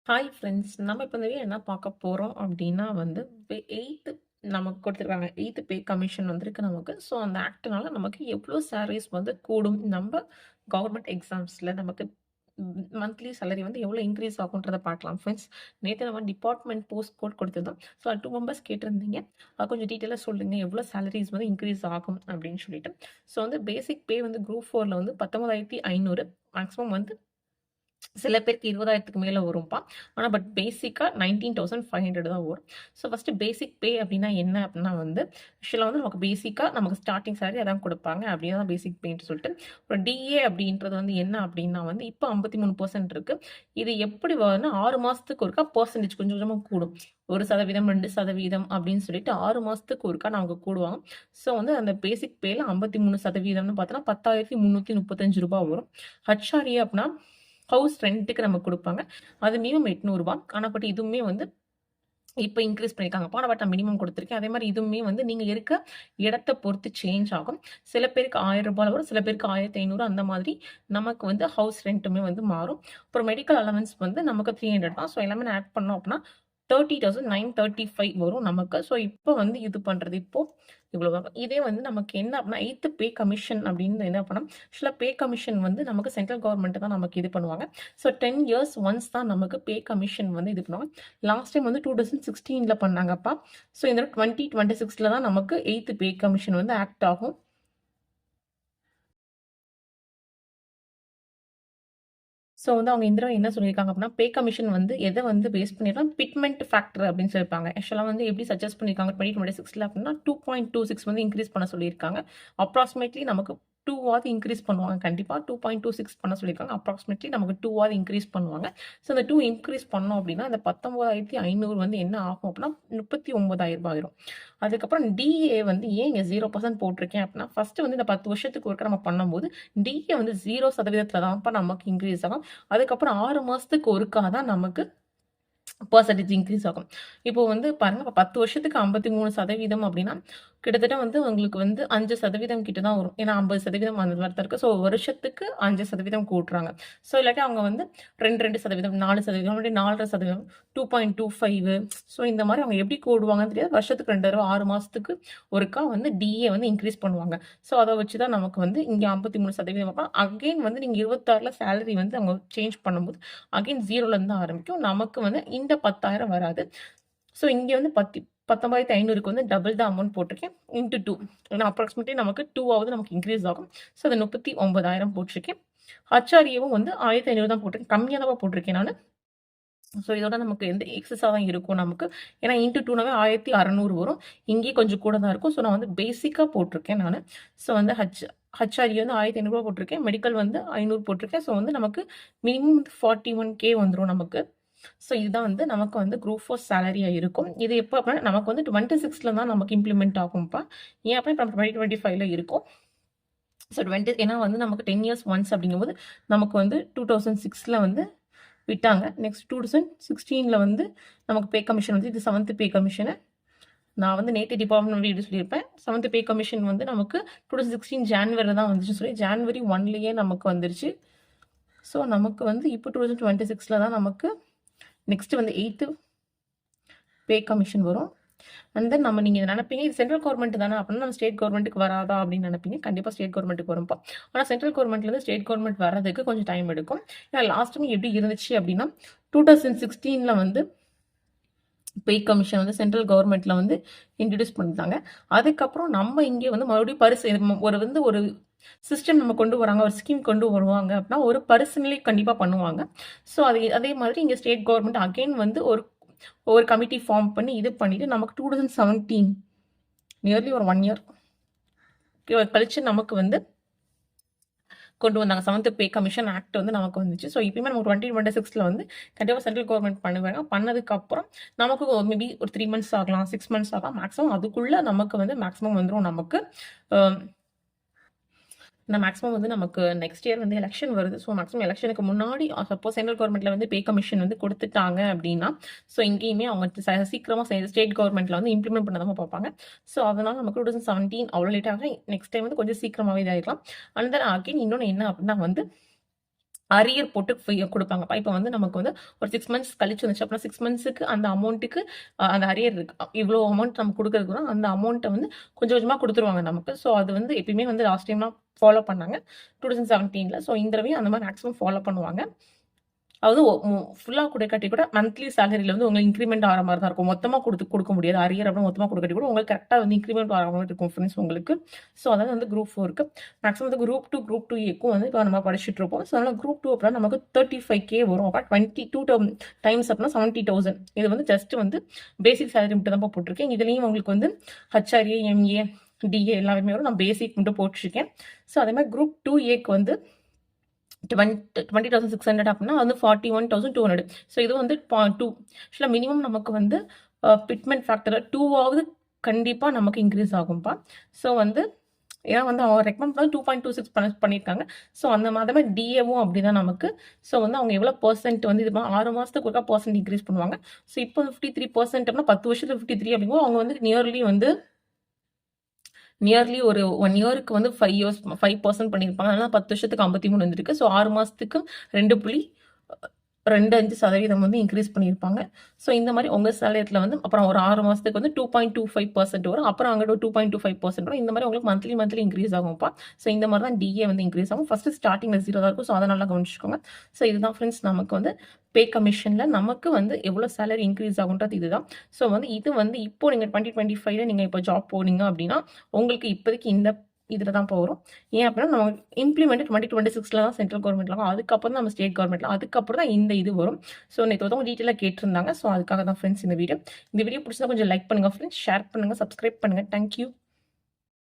Hi friends. நம்ம இப்போ இந்த வீடியோ என்ன பார்க்க போறோம் அப்டின்னா வந்து, 8த் நமக்கு கொடுத்துருக்காங்க. 8த் பே கமிஷன் வந்திருக்கு நமக்கு. ஸோ, அந்த ஆக்ட்னால நமக்கு எவ்ளோ சேலரீஸ் வந்து கூடும்? நம்ப கவர்மெண்ட் எக்ஸாம்ஸ்ல நமக்கு மந்த்லி சேலரி வந்து எவ்ளோ இன்க்ரீஸ் ஆகுன்றத பார்க்கலாம் ஃப்ரெண்ட்ஸ். நேத்து நம்ம டிபார்ட்மெண்ட் போஸ்ட் கோட் கொடுத்திருந்தோம். ஸோ, 2 மெம்பர்ஸ் கேட்டிருந்தீங்க. கொஞ்சம் டீட்டெயிலா சொல்லுங்க. எவ்ளோ சேலரீஸ் வந்து இன்க்ரீஸ் ஆகும் அப்டின்னு சொல்லிட்டு. ஸோ, வந்து பேசிக் பே வந்து குரூப் 4ல வந்து 19,500 மேக்ஸிமம் வந்து சில பேருக்கு 20,000க்கு மேல வரும்பா. ஆனா பேசிக்கா 19,500 தான் வரும். ஸோ ஃபர்ஸ்ட்டு பேசிக் பே அப்டின்னா என்ன அப்டின்னா வந்து, ஆக்சுவலா வந்து நமக்கு பேசிக்கா நமக்கு ஸ்டார்ட்டிங் சேலரி அதான் குடுப்பாங்க. அப்டின்னா தான் பேசிக் பேன்ட்டு சொல்லிட்டு. அப்புறம் டிஏ அப்டின்றது வந்து என்ன அப்டின்னா வந்து, இப்ப 53% இருக்கு. இது எப்படி வரும்னா 6 மாசத்துக்கு ஒருக்கா பெர்சன்டேஜ் கொஞ்சம் கொஞ்சமா கூடும். 1%, 2% அப்டின்னு சொல்லிட்டு 6 மாசத்துக்கு ஒருக்கா நமக்கு கூடுவாங்க. ஸோ வந்து அந்த பேசிக் பேல 53%ன்னு பார்த்தோன்னா ரூ. 10,335 வரும். ஹெச்ஆர்ஏ அப்டின்னா ஹவுஸ் ரென்ட்டுக்கு நமக்கு குடுப்பாங்க. அது மினிமம் ரூ. 800. ஆனா இதுவுமே வந்து இப்ப இன்கிரீஸ் பண்ணியிருக்காங்கப்பா. நான் மினிமம் குடுத்துருக்கேன். அதே மாரி இதுவுமே வந்து நீங்க இருக்க இடத்த பொறுத்து சேஞ்ச் ஆகும். சில பேருக்கு ரூ. 1000 வரும். சில பேருக்கு 1500 அந்த மாதிரி நமக்கு வந்து ஹவுஸ் ரென்ட்டுமே வந்து மாறும். அப்புறம் மெடிக்கல் அலவன்ஸ் வந்து நமக்கு 300 தான். ஸோ எல்லாமே நான் ஆட் பண்ணோம் அப்டின்னா 30,935 வரும் நமக்கு. ஸோ இப்போ வந்து இது பண்றது இப்போ இவ்வளோ வரும். இதே வந்து நமக்கு என்ன அப்டின்னா 8த் பே கமிஷன் அப்டின்னு என்ன பண்ணோம், ஆக்சுவலா பே கமிஷன் வந்து நமக்கு சென்ட்ரல் கவர்ன்மெண்ட் தான் நமக்கு இது பண்ணுவாங்க. ஸோ 10 இயர்ஸ் ஒன்ஸ் தான் நமக்கு பே கமிஷன் வந்து இது பண்ணுவாங்க. லாஸ்ட் டைம் வந்து 2016ல பண்ணாங்கப்பா. ஸோ இந்த 2026ல தான் நமக்கு 8த் பே கமிஷன் வந்து ஆக்ட் ஆகும். ஸோ வந்து அவங்க இந்த தடவ என்ன சொல்லியிருக்காங்க அப்படின்னா, பே கமிஷன் வந்து எத வந்து பேஸ் பண்ணியிருக்காங்க, பிட்மென்ட் ஃபேக்டர் அப்படின்னு சொல்லியிருப்பாங்க. ஆக்சுவலா வந்து எப்படி சஜெஸ்ட் பண்ணியிருக்காங்க 2026ல அப்படின்னா 2.26 வந்து இன்கிரீஸ் பண்ண சொல்லியிருக்காங்க. அப்ராக்ஸிமேட்லி நமக்கு 2 வாது இன்கிரீஸ் பண்ணுவாங்க கண்டிப்பா. 2.26 பண்ண சொல்லியிருக்காங்க. அப்ராக்ஸிமேட்லி நமக்கு 2 வாது இன்கிரீஸ் பண்ணுவாங்க. ஸோ அந்த 2 இன்கிரீஸ் பண்ணோம் அப்படின்னா, அந்த 19,500 வந்து என்ன ஆகும் அப்படின்னா, ரூ. 39,000 ஆயிரும். அதுக்கப்புறம் டிஏ வந்து ஏன் இங்க 0% போட்டிருக்கேன் அப்படின்னா, ஃபர்ஸ்ட் வந்து இந்த 10 வருஷத்துக்கு ஒருக்கா நம்ம பண்ணும்போது, டிஏ வந்து 0% தான்ப்பா நமக்கு இன்கிரீஸ் ஆகும். அதுக்கப்புறம் 6 மாசத்துக்கு ஒருக்கா தான் நமக்கு பெர்சன்டேஜ் இன்கிரீஸ் ஆகும். இப்போ வந்து பாருங்க 10 வருஷத்துக்கு 53% அப்படின்னா, கிட்டத்தட்ட வந்து உங்களுக்கு வந்து 5% கிட்ட தான் வரும். ஏன்னா 50% அந்த மாரி தான் இருக்கு. ஸோ வருஷத்துக்கு 5% கூட்டுறாங்க. ஸோ இல்லாட்டி அவங்க வந்து 2, 2%, 4%, அப்படி 4.5%, 2.25 ஸோ இந்த மாரி அவங்க எப்படி கூடுவாங்கன்னு தெரியாது. வருஷத்துக்கு 2 தடவ 6 மாசத்துக்கு ஒருக்கா வந்து டிஏ வந்து இன்கிரீஸ் பண்ணுவாங்க. ஸோ அத வச்சு தான் நமக்கு வந்து இங்க 53% அகைன் வந்து நீங்க 26ல சேலரி வந்து அவங்க சேஞ்ச் பண்ணும்போது, அகைன் 0ல இருந்து ஆரம்பிக்கும். நமக்கு வந்து இந்த 10,000 வராது. ஸோ இங்க வந்து 19,500க்கு வந்து டபுள் தான் அமௌண்ட் போட்டிருக்கேன். இன்டு 2 ஏன்னா அப்ராக்ஸிமேட்லி நமக்கு 2 ஆவது நமக்கு இன்கிரீஸ் ஆகும். ஸோ அது 39,000 போட்டிருக்கேன். ஹெச்ஆர்ஏவும் வந்து 1,500 தான் போட்டிருக்கேன். கம்மியா தான் போட்டிருக்கேன் நானு. ஸோ இதோட நமக்கு எந்த எக்ஸஸா தான் இருக்கும் நமக்கு. ஏன்னா இன்டு 2னாவே 1,600 வரும். இங்கேயே கொஞ்சம் கூட தான் இருக்கும். ஸோ நான் வந்து பேசிக்கா போட்டிருக்கேன் நானு. ஸோ வந்து ஹெச்ஆர்ஏ வந்து ரூ. 1,500 போட்டிருக்கேன். மெடிக்கல் வந்து 500 போட்டிருக்கேன். ஸோ வந்து நமக்கு மினிமம் 41K வந்துரும் நமக்கு. ஸோ இதுதான் வந்து நமக்கு வந்து குரூப் 4 சேலரியா இருக்கும். இது எப்ப அப்படின்னா நமக்கு வந்து 26ல தான் நமக்கு இம்ப்ளிமெண்ட் ஆகும்ப்பா. ஏன் அப்படின்னா இப்ப 2025ல இருக்கும். ஸோ ஏன்னா வந்து நமக்கு 10 இயர்ஸ் ஒன்ஸ் அப்படிங்கும்போது நமக்கு வந்து 2006ல வந்து விட்டாங்க. நெக்ஸ்ட் 2016ல வந்து நமக்கு பே கமிஷன் வந்து இது 7த் பே கமிஷனு. நான் வந்து நேத்து டிபார்ட்மெண்ட் வீடியோ சொல்லியிருப்பேன். 7த் பே கமிஷன் வந்து நமக்கு 2016 ஜான்வரில தான் வந்துச்சுன்னு சொல்லி, ஜான்வரி 1லயே நமக்கு வந்துருச்சு. ஸோ நமக்கு வந்து இப்போ 2026ல தான் நமக்கு நெக்ஸ்ட் வந்து 8த் பே கமிஷன் வரும். அண்ட் தென் நீங்க நினைப்பீங்க இது சென்ட்ரல் கவர்மெண்ட் தானே அப்படின்னா நம்ம ஸ்டேட் கவர்மெண்ட்டுக்கு வராதா அப்படின்னு நினைப்பீங்க. கண்டிப்பா ஸ்டேட் கவர்மெண்ட்டுக்கு வரும்பா. ஆனா சென்ட்ரல் கவர்மெண்ட்ல இருந்து ஸ்டேட் கவர்மெண்ட் வர்றதுக்கு கொஞ்சம் டைம் எடுக்கும். ஏன்னா லாஸ்ட் டைம் எப்படி இருந்துச்சு அப்படின்னா 2016ல வந்து பே கமிஷன் வந்து சென்ட்ரல் கவர்மெண்ட்ல வந்து இன்ட்ரடியூஸ் பண்ணிட்டாங்க. அதுக்கப்புறம் நம்ம இங்கே வந்து மறுபடியும் ஒரு சிஸ்டம் நம்ம கொண்டு வராங்க, ஒரு ஸ்கீம் கொண்டு வருவாங்க அப்படின்னா ஒரு பர்சனலி கண்டிப்பா பண்ணுவாங்க. ஸோ அதே மாதிரி இங்க ஸ்டேட் கவர்மெண்ட் அகைன் வந்து ஒரு கமிட்டி ஃபார்ம் பண்ணி இது பண்ணிட்டு நமக்கு 2017 நியர்லி ஒரு 1 இயர் கழிச்சு நமக்கு வந்து கொண்டு வந்தாங்க. 7த் பே கமிஷன் ஆக்ட் வந்து நமக்கு வந்துச்சு. ஸோ இப்பயுமே நமக்கு 2026ல வந்து கண்டிப்பா சென்ட்ரல் கவர்மெண்ட் பண்ணுவாங்க. பண்ணதுக்கப்புறம் நமக்கு மேபி ஒரு 3 மந்த்ஸ் ஆகலாம், 6 மந்த்ஸ் ஆகலாம். மேக்ஸிமம் அதுக்குள்ள நமக்கு வந்து மேக்ஸிமம் வந்துரும் நமக்கு. மேக்ஸிமம் வந்து நமக்கு நெக்ஸ்ட் இயர் வந்து எலெக்ஷன் வருது. ஸோ மேக்ஸிமம் எலெக்ஷனுக்கு முன்னாடி சப்போஸ் சென்ட்ரல் கவர்மெண்ட்ல வந்து பே கமிஷன் வந்து கொடுத்துட்டாங்க அப்படின்னா, ஸோ இங்கேயுமே அவங்க சீக்கிரமா ஸ்டேட் கவர்மெண்ட்ல வந்து இம்ப்ளிமெண்ட் பண்ண தான் பார்ப்பாங்க. ஸோ அதனால நமக்கு 2017 அவ்வளோ லேட் ஆகும். நெக்ஸ்ட் டைம் வந்து கொஞ்சம் சீக்கிரமாவே இதாகிக்கலாம். அண்ட் தென் அகைன் இன்னொன்று என்ன அப்படின்னா வந்து அரியர் போட்டு கொடுப்பாங்கப்பா. இப்போ வந்து நமக்கு வந்து ஒரு 6 மந்த்ஸ் கழிச்சு வந்துச்சு அப்படின்னா 6 மந்த்ஸுக்கு அந்த அமௌண்ட்டுக்கு அந்த அரியர் இருக்கு. இவ்வளோ அமௌண்ட் நம்ம குடுக்குறதுக்கு தான் அந்த அமௌண்ட்ட வந்து கொஞ்சம் கொஞ்சமா குடுத்துருவாங்க நமக்கு. ஸோ அது வந்து எப்பயுமே வந்து லாஸ்ட் டைம்லாம் ஃபாலோ பண்ணாங்க 2017ல. ஸோ இந்த தடவையும் அந்த மாரி மேக்ஸிமம் ஃபாலோ பண்ணுவாங்க. அதாவது ஃபுல்லா குடுக்காட்டி கூட மந்த்லி சேலரில வந்து உங்களுக்கு இன்கிரிமெண்ட் ஆற மாரி தான் இருக்கும். மொத்தமா குடுக்க முடியாது. அரியர் அப்படின்னு மொத்தமா குடுக்காட்டி கூட உங்களுக்கு கரெக்ட்டா வந்து இன்கிரிமெண்ட் ஆற மாரி இருக்கும் ஃப்ரெண்ட்ஸ் உங்களுக்கு. ஸோ அதாவது வந்து குரூப் 4க்கு மேக்ஸிமம் வந்து குரூப் 2, குரூப் 2ஏக்கும் வந்து இப்போ நம்ம படிச்சுட்டு இருப்போம். ஸோ அதனால குரூப் 2 அப்படின்னா நமக்கு 35K வரும். அப்ப 22 டைம்ஸ் அப்படின்னா 70,000. இது வந்து ஜஸ்ட் வந்து பேசிக் சேலரி மட்டும் தான் போட்டிருக்கேன். இதுலயும் உங்களுக்கு வந்து HRA, MA, DA எல்லாமே வரும். நான் பேசிக் மட்டும் போட்டுருக்கேன். ஸோ அதே மாதிரி குரூப் 2ஏக்கு வந்து 20,600 அப்படின்னா வந்து 41,200. ஸோ இது வந்து 2 ஆக்சுவலாக மினிமம் நமக்கு வந்து பிட்மெண்ட் ஃபேக்டர் 2ஆவது கண்டிப்பாக நமக்கு இன்க்ரீஸ் ஆகும்ப்பா. ஸோ வந்து ஏன்னா வந்து அவங்க ரெக்கமெண்ட் பண்ணி 2.26 பண்ணியிருக்காங்க. ஸோ அந்த மாதிரி டிஏவும் அப்படிதான் நமக்கு. ஸோ வந்து அவங்க எவ்வளோ பெர்சென்ட் வந்து இது 6 மாதத்துக்கு ஒருக்கா பெர்சென்ட் இன்க்ரீஸ் பண்ணுவாங்க. ஸோ இப்போ 53% அப்படின்னா 10 வருஷத்துக்கு 53 அப்படிங்கும் அவங்க வந்து நியர்லி ஒரு 1 இயருக்கு வந்து 5% பண்ணியிருப்பாங்க. அதனால 10 வருஷத்துக்கு 53 வந்துருக்கு. ஸோ 6 மாதத்துக்கு 2.25% வந்து இன்க்ரீஸ் பண்ணியிருப்பாங்க. ஸோ இந்த மாதிரி உங்கள் சேலரியில் வந்து அப்புறம் ஒரு 6 மாதத்துக்கு வந்து 2.25% வரும். அப்புறம் அங்கிட்ட 2.25% வரும். இந்த மாதிரி உங்களுக்கு மந்த்லி இன்க்ரீஸ் ஆகும்ப்பா. ஸோ இந்த மாதிரி தான் டிஏ வந்து இன்க்ரீஸ் ஆகும். ஃபர்ஸ்ட் ஸ்டார்டிங்கில் 0 தான் இருக்கும். ஸோ அதை நல்லா கவனிச்சுக்கோங்க. ஸோ இதுதான் ஃப்ரெண்ட்ஸ் நமக்கு வந்து பே கமிஷனில் நமக்கு வந்து எவ்வளோ சேலரி இன்க்ரீஸ் ஆகுன்றது இதுதான். ஸோ வந்து இது வந்து இப்போ நீங்கள் 2025 நீங்கள் இப்போ ஜாப் போனீங்க அப்படின்னா உங்களுக்கு இப்போதைக்கு இந்த இதில் தான் வரும். ஏன் அப்படின்னா நம்ம இம்ப்ளிமெண்ட் 2026ல தான் சென்ட்ரல் கவர்மெண்ட்ல அதுக்கப்புறம் தான் நம்ம ஸ்டேட் கவர்மெண்ட்ல அதுக்கப்புறம் தான் இந்த இது வரும். ஸோ நேற்று ஒருத்தவங்க டீட்டெயிலாக கேட்டிருந்தாங்க. ஸோ அதுக்காக தான் ஃப்ரெண்ட்ஸ் இந்த வீடியோ பிடிச்சா கொஞ்சம் லைக் பண்ணுங்கள் ஃப்ரெண்ட்ஸ், ஷேர் பண்ணுங்கள், சப்ஸ்கிரைப் பண்ணுங்கள். தேங்க்யூ.